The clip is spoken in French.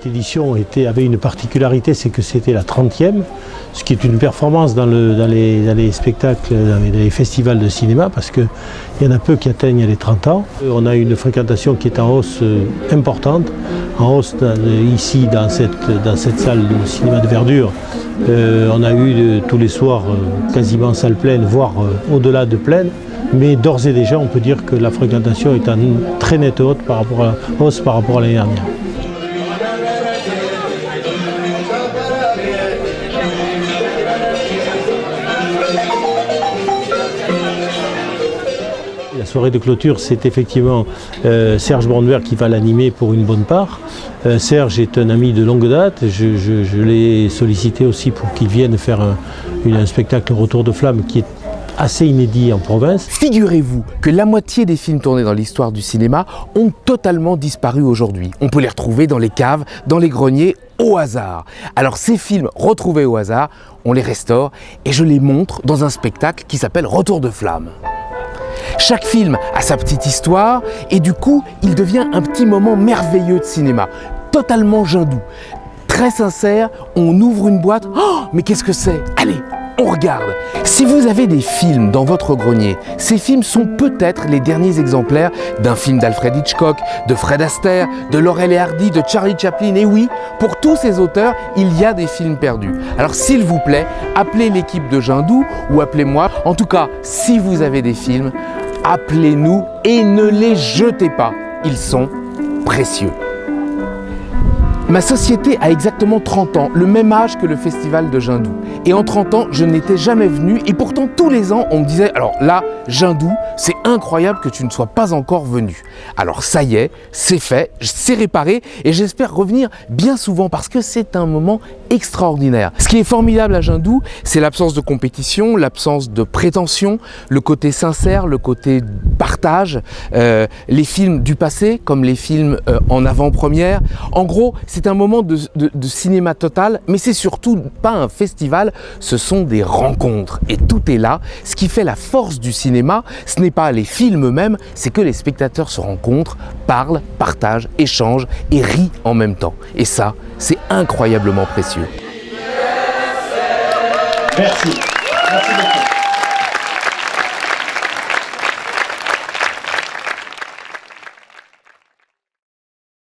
Cette édition avait une particularité, c'est que c'était la 30e, ce qui est une performance dans les spectacles, dans les festivals de cinéma, parce qu'il y en a peu qui atteignent les 30 ans. On a une fréquentation qui est en hausse importante, en hausse ici dans cette salle de cinéma de Verdure. On a eu tous les soirs quasiment salle pleine, voire au-delà de pleine. Mais d'ores et déjà, on peut dire que la fréquentation est en très nette hausse par rapport à l'année dernière. La soirée de clôture, c'est effectivement Serge Brandwehr qui va l'animer pour une bonne part. Serge est un ami de longue date. Je l'ai sollicité aussi pour qu'il vienne faire un spectacle Retour de flamme qui est assez inédit en province. Figurez-vous que la moitié des films tournés dans l'histoire du cinéma ont totalement disparu aujourd'hui. On peut les retrouver dans les caves, dans les greniers, au hasard. Alors ces films retrouvés au hasard, on les restaure et je les montre dans un spectacle qui s'appelle Retour de flamme. Chaque film a sa petite histoire et du coup, il devient un petit moment merveilleux de cinéma, totalement jindou. Très sincère, on ouvre une boîte, oh, mais qu'est-ce que c'est? Allez, on regarde. Si vous avez des films dans votre grenier, ces films sont peut-être les derniers exemplaires d'un film d'Alfred Hitchcock, de Fred Astaire, de Laurel et Hardy, de Charlie Chaplin. Et oui, pour tous ces auteurs, il y a des films perdus. Alors s'il vous plaît, appelez l'équipe de Jindou ou appelez-moi. En tout cas, si vous avez des films, appelez-nous et ne les jetez pas. Ils sont précieux. Ma société a exactement 30 ans, le même âge que le festival de Jindou. Et en 30 ans, je n'étais jamais venu et pourtant tous les ans, on me disait « Alors là, Jindou, c'est incroyable que tu ne sois pas encore venu. » Alors ça y est, c'est fait, c'est réparé et j'espère revenir bien souvent parce que c'est un moment extraordinaire. Ce qui est formidable à Jindou, c'est l'absence de compétition, l'absence de prétention, le côté sincère, le côté partage, les films du passé comme les films en avant-première. En gros, c'est un moment de cinéma total, mais c'est surtout pas un festival, ce sont des rencontres. Et tout est là. Ce qui fait la force du cinéma, ce n'est pas les films eux-mêmes, c'est que les spectateurs se rencontrent, parlent, partagent, échangent et rient en même temps. Et ça, c'est incroyablement précieux. Merci.